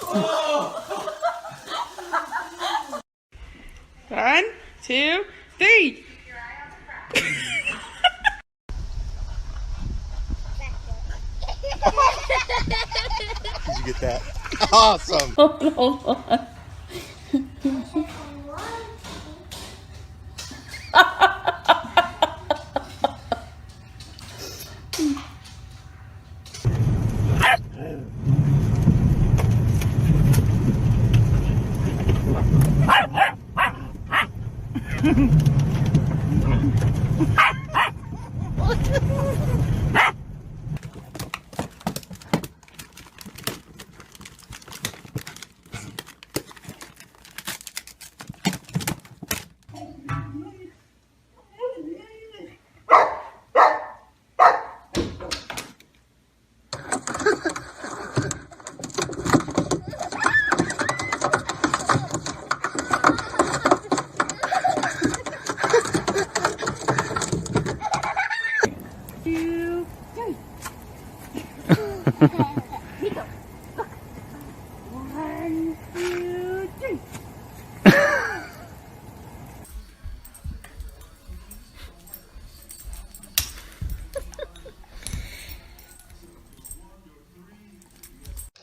1, 2, 3. Did you get that? Awesome. Hold on.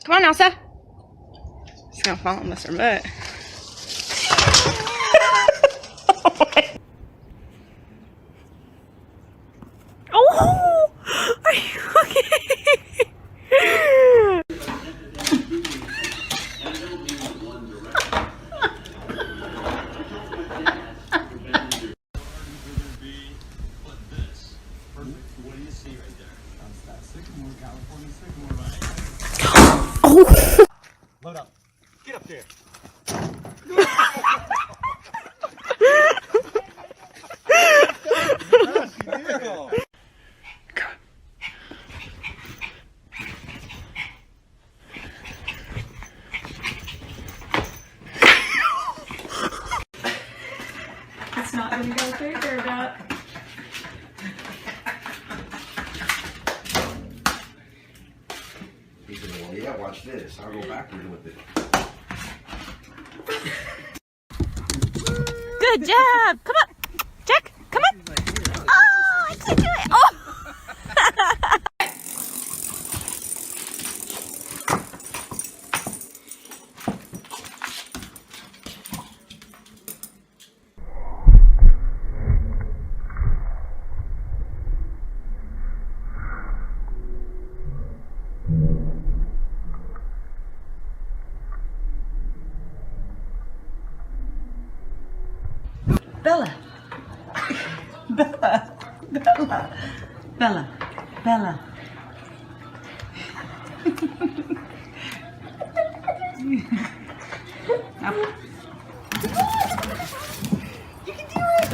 Come on, Elsa. She's gonna fall and miss her butt. Oh! Are you okay? Oh! Load up. Get up there. It's not gonna go through there, Doc. He said, well, yeah, watch this. I'll go backward with it. Good job. Come on. Jack, come on. Oh, I can't do it. Oh. Bella. Bella. Bella. Bella. Bella. Up. You can do it.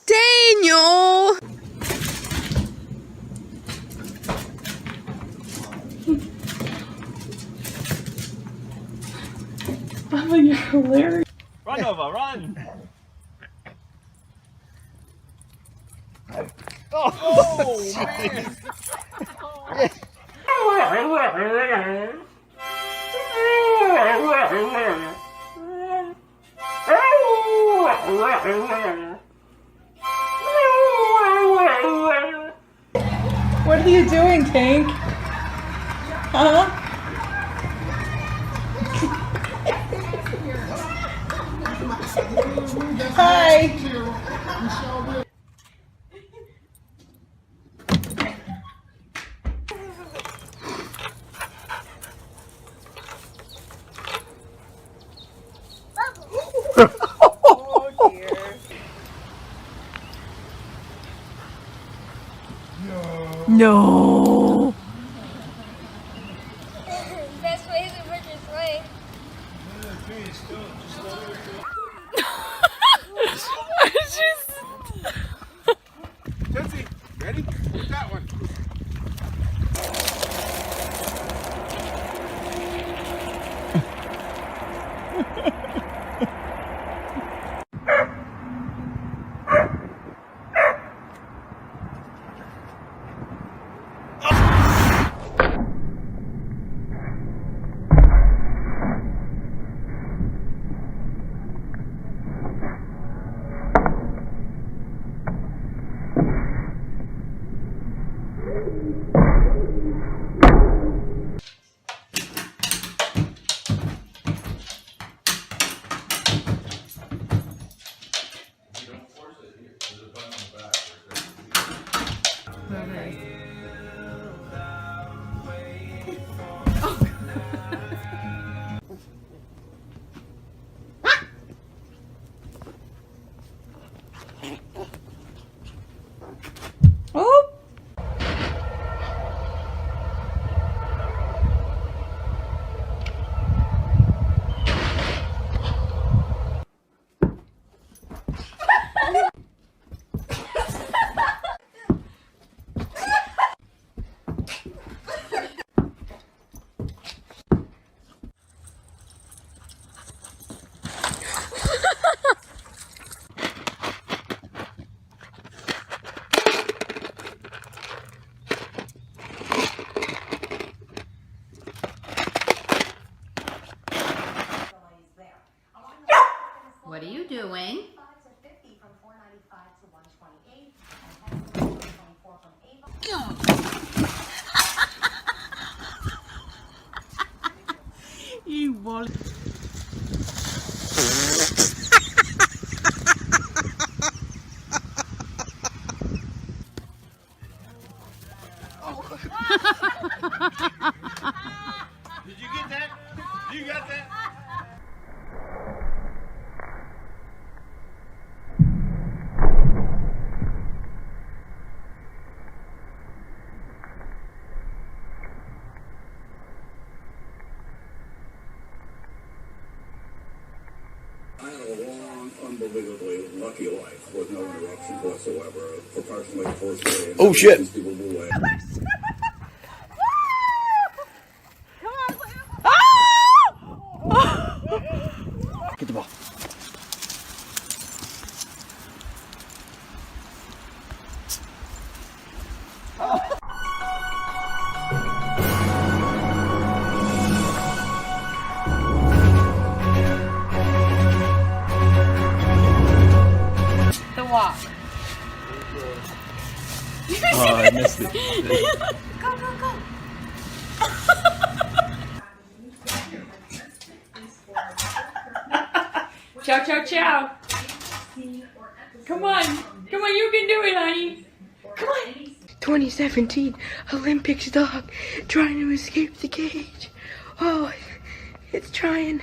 Daniel. Bubba, you're hilarious. Run, Nova, run! Oh, man. What are you doing, Tank? Huh? Hi. Oh dear. No. Best way is the quickest way. Tootsie, ready? Take that one. You wall. Did you get that? You got that? I had a long, unbelievably lucky life with no interruptions whatsoever for approximately the first day. Oh, shit. These people move away. Get the ball. The walk. Oh, I missed it. Go, go, go. Ciao, ciao, ciao. Come on. Come on, you can do it, honey. Come on. 2017 Olympics dog trying to escape the cage. Oh, it's trying.